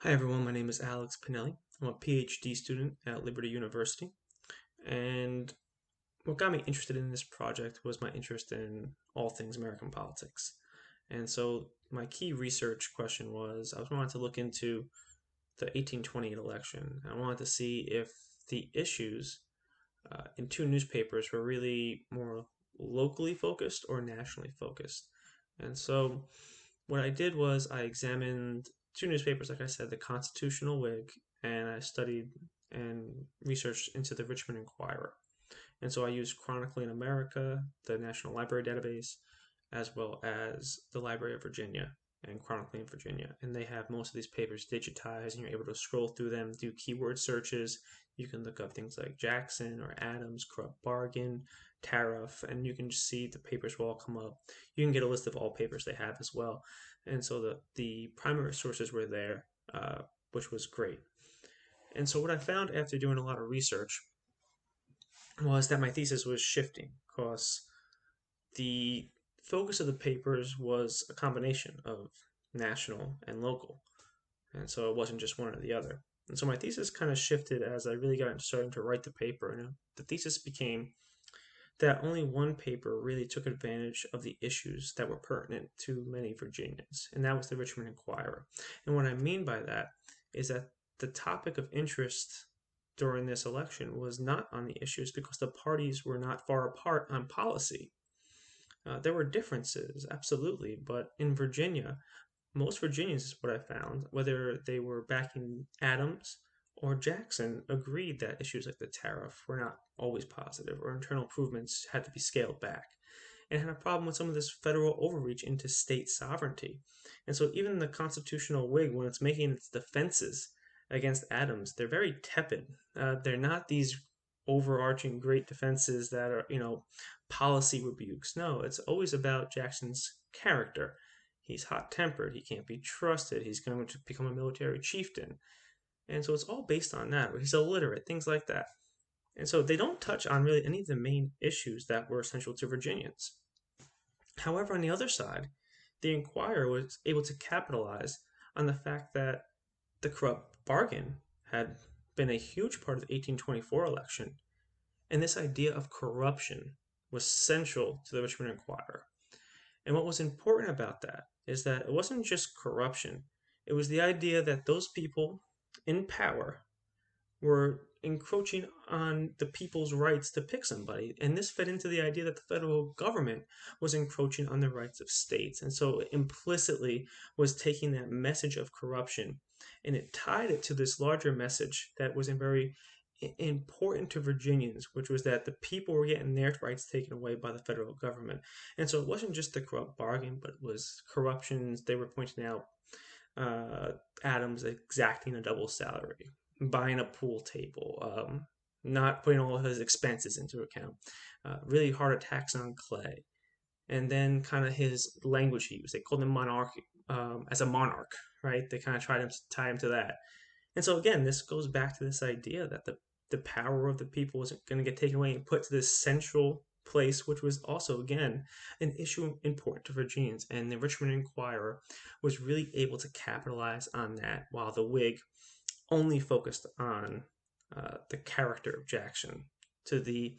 Hi everyone, my name is Alex Pinelli. I'm a PhD student at Liberty University, and what got me interested in this project was my interest in all things American politics. And so my key research question was I wanted to look into the 1828 election. I wanted to see if the issues in two newspapers were really more locally focused or nationally focused. And so what I did was I examined two newspapers, like I said, the Constitutional Whig, and I studied and researched into the Richmond Enquirer. And so I used Chronically in America, the National Library Database, as well as the Library of Virginia and Chronically in Virginia. And they have most of these papers digitized, and you're able to scroll through them, do keyword searches. You can look up things like Jackson or Adams, corrupt bargain, tariff, and you can just see the papers will all come up. You can get a list of all papers they have as well. And so the primary sources were there, which was great. And so what I found after doing a lot of research was that my thesis was shifting because the focus of the papers was a combination of national and local. And so it wasn't just one or the other. And so my thesis kind of shifted as I really got into starting to write the paper. And the thesis became that only one paper really took advantage of the issues that were pertinent to many Virginians, and that was the Richmond Enquirer. And what I mean by that is that the topic of interest during this election was not on the issues because the parties were not far apart on policy. There were differences, absolutely, but in Virginia, most Virginians, is what I found, whether they were backing Adams or Jackson, agreed that issues like the tariff were not always positive or internal improvements had to be scaled back, and had a problem with some of this federal overreach into state sovereignty. And so even the constitutional Whig, when it's making its defenses against Adams, they're very tepid. They're not these overarching great defenses that are, policy rebukes. No, it's always about Jackson's character. He's hot tempered. He can't be trusted. He's going to become a military chieftain. And so it's all based on that. He's illiterate, things like that. And so they don't touch on really any of the main issues that were essential to Virginians. However, on the other side, the Enquirer was able to capitalize on the fact that the corrupt bargain had been a huge part of the 1824 election, and this idea of corruption was central to the Richmond Enquirer. And what was important about that is that it wasn't just corruption, it was the idea that those people in power were encroaching on the people's rights to pick somebody. And this fed into the idea that the federal government was encroaching on the rights of states. And so it implicitly was taking that message of corruption and it tied it to this larger message that was very important to Virginians, which was that the people were getting their rights taken away by the federal government. And so it wasn't just the corrupt bargain, but it was corruptions. They were pointing out Adams exacting a double salary, buying a pool table, not putting all his expenses into account, really hard attacks on Clay, and then kind of his language he used. They called him monarch as a monarch, right? They kind of tried to tie him to that. And so again, this goes back to this idea that the power of the people was going to get taken away and put to this central place, which was also, again, an issue important to Virginians. And the Richmond Enquirer was really able to capitalize on that, while the Whig only focused on the character of Jackson to the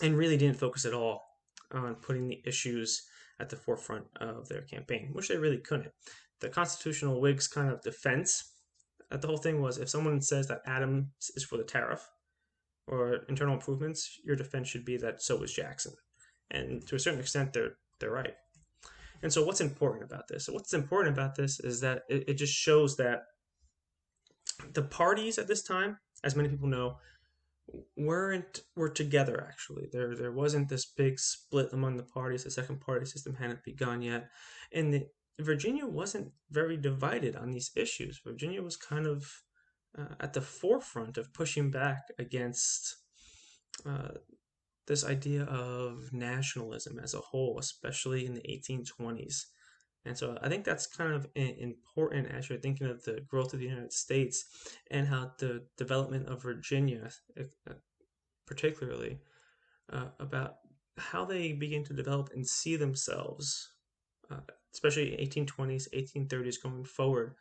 and really didn't focus at all on putting the issues at the forefront of their campaign, which they really couldn't. The constitutional Whigs' kind of defense the whole thing was if someone says that Adams is for the tariff or internal improvements, your defense should be that so is Jackson. And to a certain extent, they're right. And so, what's important about this? So what's important about this is that it just shows that the parties at this time, as many people know, were together. Actually, there wasn't this big split among the parties. The second party system hadn't begun yet, and Virginia wasn't very divided on these issues. Virginia was kind of at the forefront of pushing back against uh, this idea of nationalism as a whole, especially in the 1820s. And so I think that's kind of important as you're thinking of the growth of the United States and how the development of Virginia, particularly, about how they begin to develop and see themselves, uh, especially 1820s, 1830s going forward,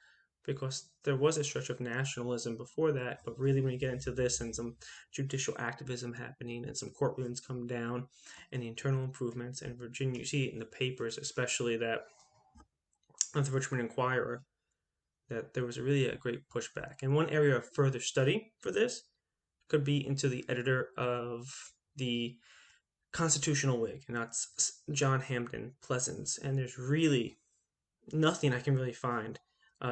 because there was a stretch of nationalism before that, but really when you get into this and some judicial activism happening and some court rulings come down and the internal improvements in Virginia, you see it in the papers, especially that of the Richmond Inquirer, that there was really a great pushback. And one area of further study for this could be into the editor of the Constitutional Whig, and that's John Hampden Pleasance. And there's really nothing I can really find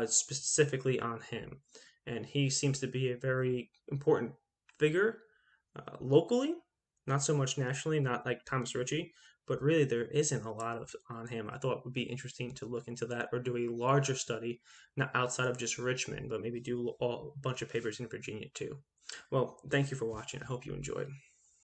specifically on him. And he seems to be a very important figure locally, not so much nationally, not like Thomas Ritchie, but really there isn't a lot of on him. I thought it would be interesting to look into that or do a larger study, not outside of just Richmond, but maybe do a bunch of papers in Virginia too. Well, thank you for watching. I hope you enjoyed.